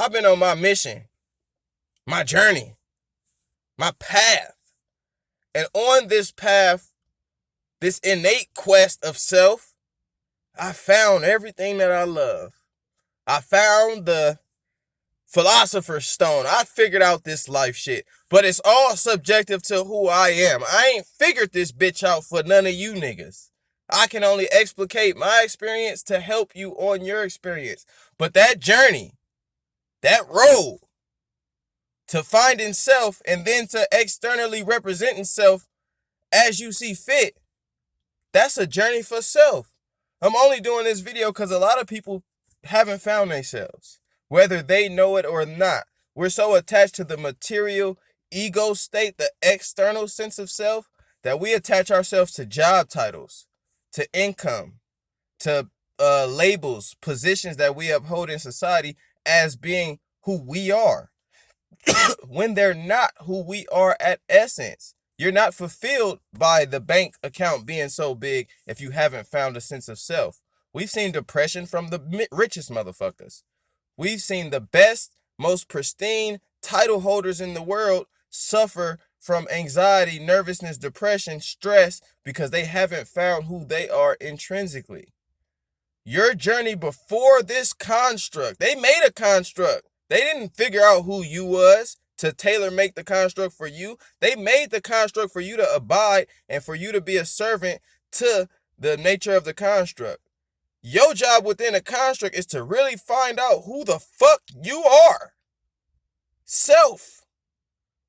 I've been on my mission, my journey, my path. And on this path, this innate quest of self, I found everything that I love. I found the philosopher's stone. I figured out this life shit. But it's all subjective to who I am. I ain't figured this bitch out for none of you niggas. I can only explicate my experience to help you on your experience. But that journey, that road to finding self and then to externally representing self as you see fit, that's a journey for self. I'm only doing this video because a lot of people haven't found themselves, whether they know it or not. We're so attached to the material ego state, the external sense of self, that we attach ourselves to job titles, to income, to labels, positions that we uphold in society as being who we are, when they're not who we are at essence. You're not fulfilled by the bank account being so big if you haven't found a sense of self. We've seen depression from the richest motherfuckers. We've seen the best, most pristine title holders in the world suffer from anxiety, nervousness, depression, stress because they haven't found who they are intrinsically. Your journey before this construct, they made a construct. They didn't figure out who you was to tailor make the construct for you. They made the construct for you to abide and for you to be a servant to the nature of the construct. Your job within a construct is to really find out who the fuck you are. Self.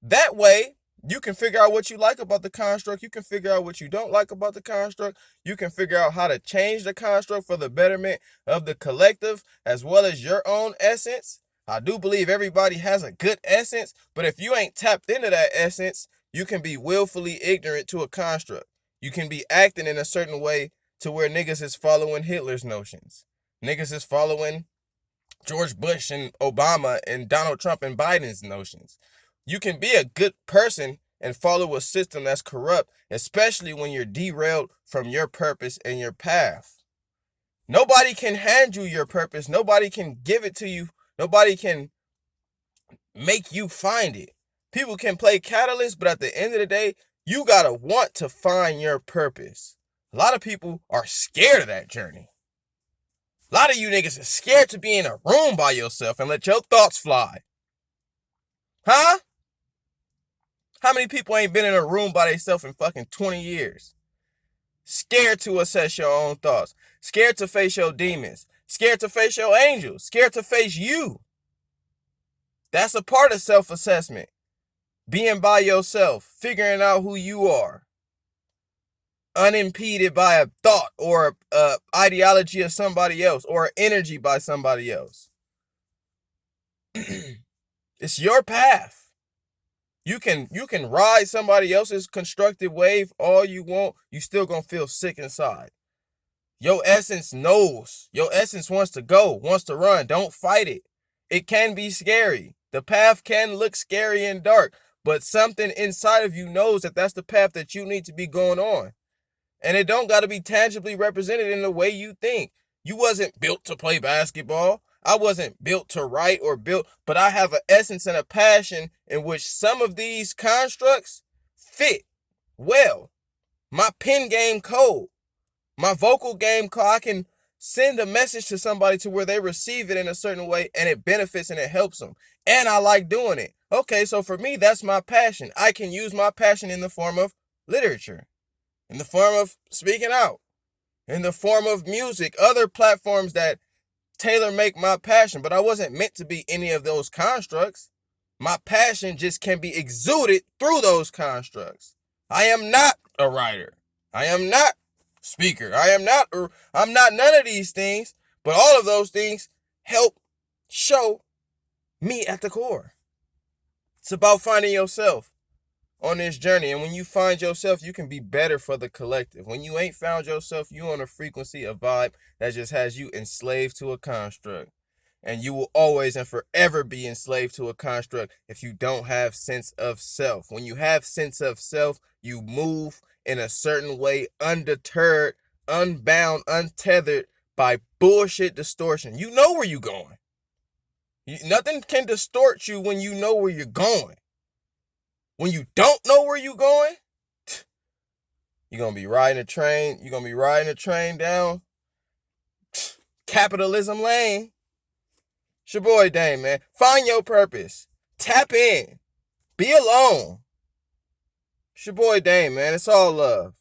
That way, you can figure out what you like about the construct. You can figure out what you don't like about the construct. You can figure out how to change the construct for the betterment of the collective as well as your own essence. I do believe everybody has a good essence, but if you ain't tapped into that essence, you can be willfully ignorant to a construct. You can be acting in a certain way to where niggas is following Hitler's notions. Niggas is following George Bush and Obama and Donald Trump and Biden's notions. You can be a good person and follow a system that's corrupt, especially when you're derailed from your purpose and your path. Nobody can hand you your purpose. Nobody can give it to you. Nobody can make you find it. People can play catalyst, but at the end of the day, you gotta want to find your purpose. A lot of people are scared of that journey. A lot of you niggas are scared to be in a room by yourself and let your thoughts fly. Huh? How many people ain't been in a room by themselves in fucking 20 years? Scared to assess your own thoughts. Scared to face your demons. Scared to face your angels. Scared to face you. That's a part of self-assessment. Being by yourself. Figuring out who you are. Unimpeded by a thought or an ideology of somebody else or energy by somebody else. It's your path. You can ride somebody else's constructive wave all you want. You still gonna feel sick inside. Your essence knows. Your essence wants to go, wants to run. Don't fight it. It can be scary. The path can look scary and dark, but something inside of you knows that that's the path that you need to be going on. And it don't got to be tangibly represented in the way you think. You wasn't built to play basketball. I wasn't built to write or built, but I have an essence and a passion in which some of these constructs fit well. My pen game cold. My vocal game cold. I can send a message to somebody to where they receive it in a certain way and it benefits and it helps them. And I like doing it. Okay, so for me, that's my passion. I can use my passion in the form of literature, in the form of speaking out, in the form of music, other platforms that tailor make my passion. But I wasn't meant to be any of those constructs. My passion just can be exuded through those constructs. I am not a writer. I am not a speaker. I'm not none of these things, but all of those things help show me at the core. It's about finding yourself on this journey. And when you find yourself, you can be better for the collective. When you ain't found yourself, you on a frequency, a vibe that just has you enslaved to a construct. And you will always and forever be enslaved to a construct if you don't have sense of self. When you have sense of self, you move in a certain way, undeterred, unbound, untethered by bullshit distortion. You know where you're going. Nothing can distort you when you know where you're going. When you don't know where you're going, you're going to be riding a train. You're going to be riding a train down capitalism lane. It's your boy Dame, man. Find your purpose. Tap in. Be alone. It's your boy Dame, man. It's all love.